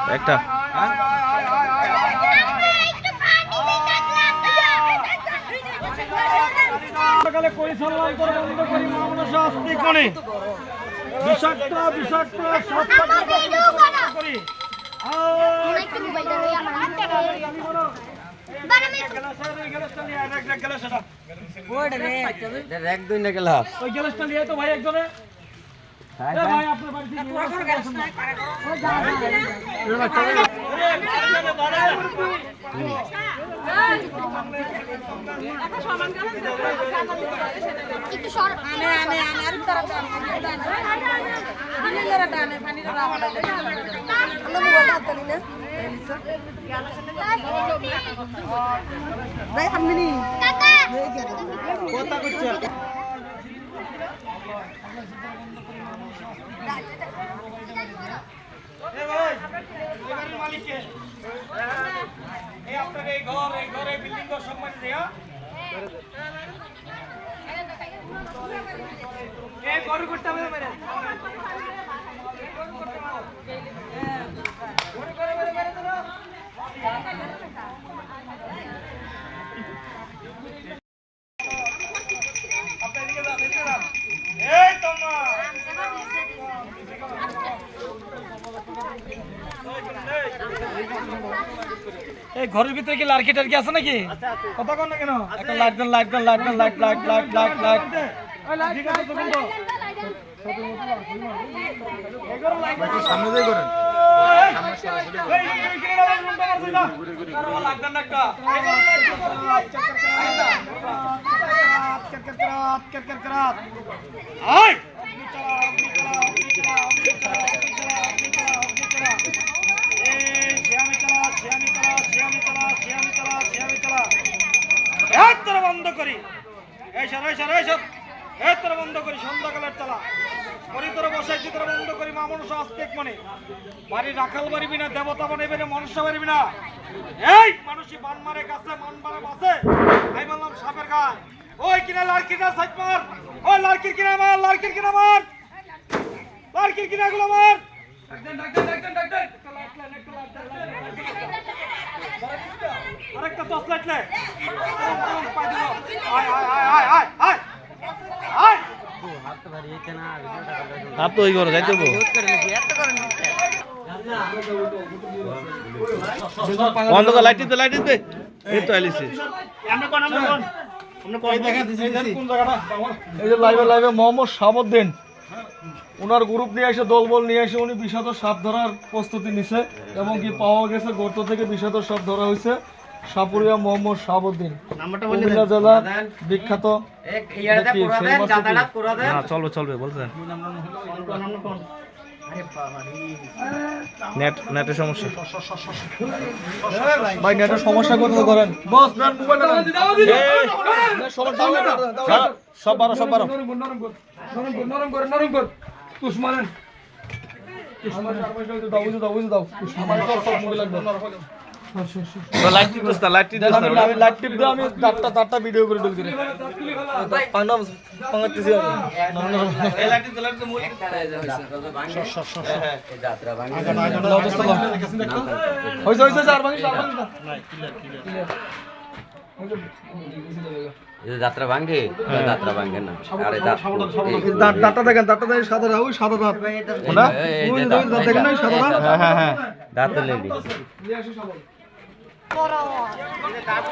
একটা পরিচালনা করে বন্ধ করি মামলা শাস্তি কোণে বিষাক্ত বিষাক্ত করি ভাই একজনে ভাই আপনার বাড়ি এই ঘরের ভিতরে কি লার্কি টার্কি আছে নাকি? কথা কন না কেন? একটা লাইট দেন লাইট দেন লাইট দেন light light light light light ঠিক আছে তো বন্ধ সামনে দিয়ে করেন বন্ধ করি বন্ধ করি সন্ধ্যাকালের চালা করি তোর বসাই চিত্র বন্ধ করি মা মনুষ্য আস্তিক মনে বাড়ি রাখাল পারিবি না দেবতা বানাইবে না মনুষ্য পারিবি না এই মানুষই বান মারে কাছে মান মারে বাসে আমি বললাম সাপের গায়ে ওই কিনা লাড়কিটা সাইড মার ওই লাড়কির কিনা মার লাড়কির কিনা মার লাড়কির কিনা গুলো মার আরেকটা 10 লাইট লে आप तो इगोर जाइते हो বন্ধ কর লাইট দে এই তো আইলিছে আমরা কোন এই দেখা দিছি কোন জায়গাটা এই যে লাইভে মোহাম্মদ শাহাবুদ্দিন ওনার গ্রুপ নিয়ে এসে দলবল নিয়ে এসে উনি বিষাদ সাপ ধরার প্রস্তুতি নিছে এবং কি পাওয়া গেছে গর্ত থেকে বিষাদ সাপ ধরা হয়েছে সাপুরিয়া মোহাম্মদ শাহাবুদ্দিন কুমিল্লা জেলা বিখ্যাত চলবে বলছেন নেটের সমস্যা ভাই নেটের সমস্যা করতে করেন বস নেন মোবাইল সব বারো নরম কর তুসমানেন দাও সব মোবাইল লাগবে লাইট টিপ দাও আমি দাঁতটা ভিডিও করে ডল করে পানাম পাঙ্গাতেছি আমি এই লাইট তো মুই এই যাত্রা ভাঙি হইছে আর ভাঙি নাই ক্লিয়ার এই যাত্রা ভাঙে না আরে দাঁতটা দেখেন সাদা দাও সাদা দাঁত না ওই দাঁত দেখেন না সাদা দাঁত হ্যাঁ দাঁত লেডি নিয়ে আসো সবাই বড় দাঁত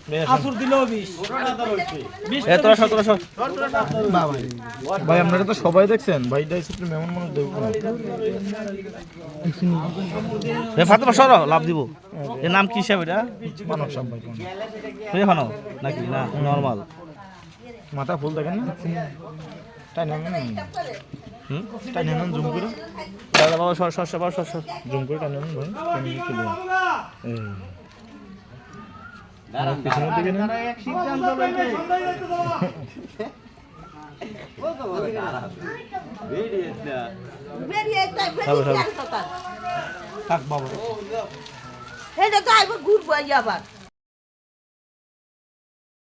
দে আসুর দিলেও 20 এ তোরা সব তোরা সব ভাই আপনারা তো সবাই দেখছেন ভাইটা হচ্ছে একটু মেমন মানুষ দেখবো এ ফাতেমা সরো লাভ দিব এর নাম কি হিসাবে এটা মানব সাপ ভাই এখানো নাকি না নরমাল মাথা ফুল দেখেন না তাই না হুম তাই নেন জুম করে দাদা বাবা সর সর সর সর সর জুম করে টানেন ভাই কেমনি চলে এই পিছনের দিকে নেন থাক বাবা এটা তো আইব ঘুরবো আবার